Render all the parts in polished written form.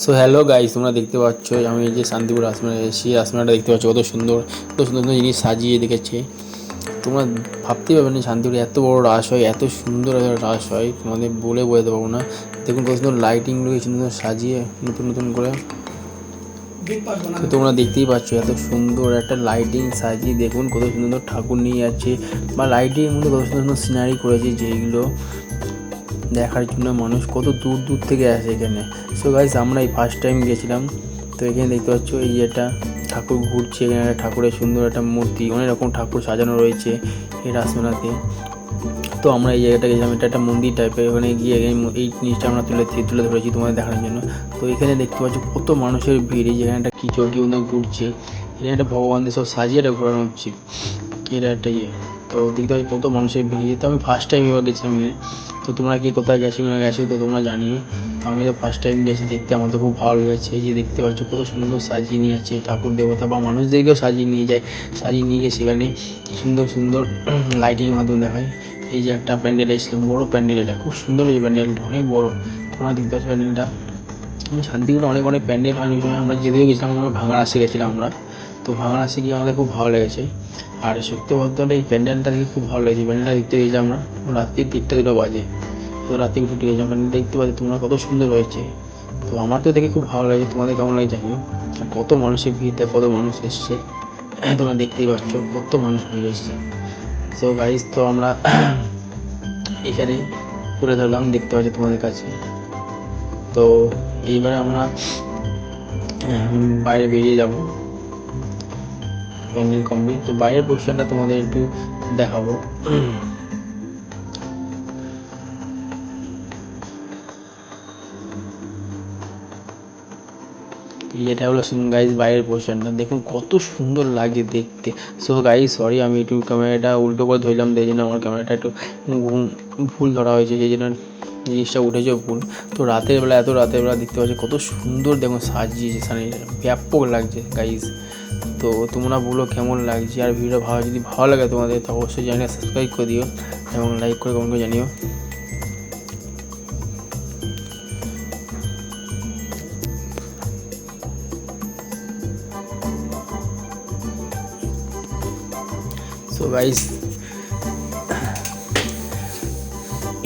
So hello guys, তোমরা দেখতে পাচ্ছ আমি এই যে শান্তিপুর রাসমেলা এসেছি। রাসমেলাটা দেখতে পাচ্ছ কত সুন্দর, কত সুন্দর সুন্দর জিনিস সাজিয়ে রেখেছে। তোমরা ভাবতেই পারবে না শান্তিপুরে এত বড় রাস হয়, এত সুন্দর একটা রাস হয়, তোমাদের বলে বোঝাতে পারবো না। দেখুন কত সুন্দর লাইটিংগুলো সুন্দর সাজিয়ে নতুন নতুন করে। তো তোমরা দেখতেই পাচ্ছ এত সুন্দর একটা লাইটিং সাজিয়ে, দেখুন কত সুন্দর ঠাকুর নিয়ে যাচ্ছে, বা লাইটিংয়ের মধ্যে কত সুন্দর সুন্দর সিনারি করেছে, যেইগুলো দেখার জন্য মানুষ কত দূর দূর থেকে আসে এখানে। সো গাইস, আমরা এই ফার্স্ট টাইম গেছিলাম। তো এখানে দেখতে পাচ্ছ এই যে একটা ঠাকুর ঘুরছে, এখানে একটা ঠাকুরের সুন্দর একটা মূর্তি, অনেক রকম ঠাকুর সাজানো রয়েছে এই রাসমেলাতে। তো আমরা এই জায়গাটা গেছিলাম, এটা একটা মন্দির টাইপের। ওখানে গিয়ে এই জিনিসটা আমরা তুলে ধরেছি তোমাদের দেখানোর জন্য। তো এখানে দেখতে পাচ্ছ কত মানুষের ভিড়, যেখানে একটা কিচড় কি মতো ঘুরছে, এখানে একটা ভগবানদের সব সাজিয়ে একটা ঘোরানো হচ্ছে, এটা একটা ইয়ে। তো দেখতে পাচ্ছি কত মানুষের ভিড়। তো আমি ফার্স্ট টাইম এবার গেছিলাম। তো তোমরা কি কোথায় গেছো না গেছো তো তোমরা জানিও। আমি তো ফার্স্ট টাইম গেছি, দেখতে আমার তো খুব ভালো লেগেছে। এই যে দেখতে পাচ্ছ কত সুন্দর সাজিয়ে নিয়ে যাচ্ছে ঠাকুর দেবতা বা মানুষদেরকেও সাজিয়ে নিয়ে যায়, সাজিয়ে নিয়ে গিয়ে সেখানে সুন্দর সুন্দর লাইটিংয়ের মাধ্যমে দেখায়। এই যে একটা প্যান্ডেল এসেছিলাম, বড়ো প্যান্ডেল, এটা খুব সুন্দর। এই প্যান্ডেলটা অনেক বড়, তোমরা দেখতে পাচ্ছ প্যান্ডেলটা। শান্তিপুরে অনেক অনেক প্যান্ডেল হয়। আমরা যেদিকে গেছিলাম আমরা ভাঙড়াসে গেছিলাম আমরা। তো ভাঙড়াসে গিয়ে আমাদের খুব ভালো লেগেছে। আর সত্যি বলতে হলে এই প্যান্ডেলটা দেখে খুব ভালো লেগেছে। প্যান্ডেলটা দেখতে গেছিলাম আমরা রাত্রি 1টা 2টা বাজে। তো রাত্রি ছুটি গেছিলাম, প্যান্ডেল দেখতে পাচ্ছি তোমরা কত সুন্দর হয়েছে। তো আমার তো দেখে খুব ভালো লাগছে, তোমাদের কেমন লাগে জানিও। আর কত মানুষের ভিড়, কত মানুষ এসছে, তোমরা দেখতেই পাচ্ছ কত মানুষ ভিড় এসছে। সো গাইস, তো আমরা এখানে তুলে ধরলাম, দেখতে পাচ্ছি তোমাদের কাছে। তো এইবারে আমরা বাইরে বেরিয়ে যাব, প্যান্ডেল কমপ্লিট। তো বাইরের পোর্শনটা তোমাদের একটু দেখাবো। এটা হলো গাইজ বাইরের পোর্শনটা, দেখুন কত সুন্দর লাগে দেখতে। সো গাইজ সরি, আমি একটু ক্যামেরাটা উল্টো করে ধরলাম, তাই জন্য আমার ক্যামেরাটা একটু ভুল ধরা হয়েছে, সেই জন্য জিনিসটা উঠেছে ভুল। তো রাতের বেলা, এত রাতের বেলা দেখতে পাচ্ছি কত সুন্দর দেখুন সাজিয়েছে, ব্যাপক লাগছে গাইজ। তো তোমরা বলো কেমন লাগছে, আর ভিডিও যদি ভালো লাগে তোমাদের, তো অবশ্যই চ্যানেলটা সাবস্ক্রাইব করে দিও এবং লাইক করে কমেন্ট করে জানিও। সো গাইস,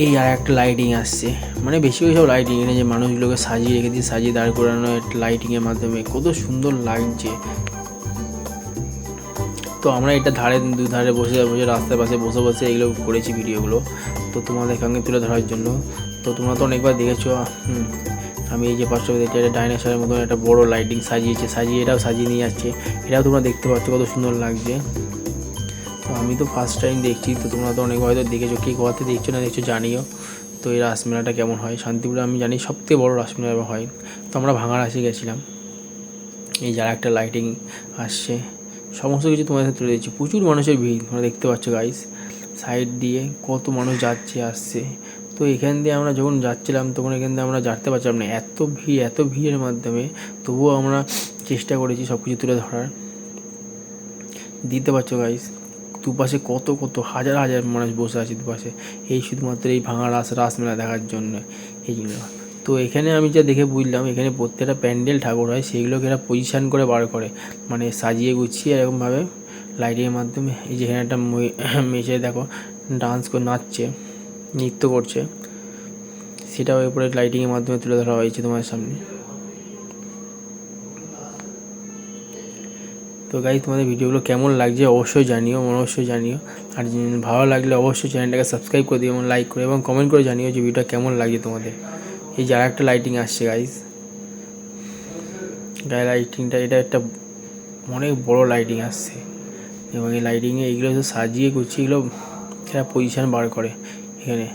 এই আর একটা লাইটিং আসছে, মানে বেশি সব লাইটিং এনে যে মানুষগুলোকে সাজিয়ে রেখে দিয়ে সাজিয়ে দাঁড় করানো একটা লাইটিংয়ের মাধ্যমে কত সুন্দর লাগছে। তো আমরা এটা দুধারে বসে বসে রাস্তার পাশে বসে বসে এগুলো করেছি ভিডিওগুলো, তো তোমাদের সঙ্গে তুলে ধরার জন্য। তো তোমরা তো অনেকবার দেখেছো। আমি এই যে পাঁচটা দেখছি একটা ডাইনোসরের মতন একটা বড় লাইটিং সাজিয়ে এটাও সাজিয়ে নিয়ে যাচ্ছে, এটাও তোমরা দেখতে পাচ্ছ কত সুন্দর লাগছে। তো আমি তো ফার্স্ট টাইম দেখছি, তো তোমরা তো অনেক হয়তো দেখেছো, কে কোয়াতে দেখছো না দেখছো জানিও। তো এই রাসমেলাটা কেমন হয় শান্তিপুরে আমি জানি সবথেকে বড় রাসমেলা হয়। তো আমরা ভাঙড়াসে গেছিলাম। এই যারা একটা লাইটিং আসছে, সমস্ত কিছু তোমাদের সাথে তুলে দিচ্ছি। প্রচুর মানুষের ভিড় তোমরা দেখতে পাচ্ছ গাইস, সাইড দিয়ে কত মানুষ যাচ্ছে আসছে। তো এখান দিয়ে আমরা যখন যাচ্ছিলাম তখন এখান দিয়ে আমরা জানতে পারছিলাম না এত ভিড়ের মাধ্যমে, তবুও আমরা চেষ্টা করেছি সব কিছু তুলে ধরার। দিতে পারছো গাইস, দুপাশে কত কত হাজার হাজার মানুষ বসে আছে দুপাশে, এই শুধুমাত্র এই ভাঙা রাসমেলা দেখার জন্য এইগুলো। তো এখানে আমি যা দেখে বুঝলাম, এখানে প্রত্যেকটা প্যান্ডেল ঠাকুর হয়, সেইগুলোকে এরা পজিশান করে বার করে, মানে সাজিয়ে গুছিয়ে এরকমভাবে লাইটিংয়ের মাধ্যমে। এই যেখানে একটা মেয়ে দেখো ডান্স করে নাচছে, নৃত্য করছে, সেটাও এরপরে লাইটিংয়ের মাধ্যমে তুলে ধরা হয়েছে তোমার সামনে। তো গাইস, তোমাদের ভিডিওগুলো কেমন লাগছে অবশ্যই জানিও। আর ভালো লাগলে অবশ্যই চ্যানেলটাকে সাবস্ক্রাইব করে দিও এবং লাইক করে এবং কমেন্ট করে জানিও যে ভিডিওটা কেমন লাগছে তোমাদের। এই যারা একটা লাইটিং আসছে গাইস, লাইটিংটা এটা একটা অনেক বড় লাইটিং আসছে, এবং এই লাইটিংয়ে এইগুলো সাজিয়ে গুছিয়ে এগুলো এরা পজিশান বার করে এখানে।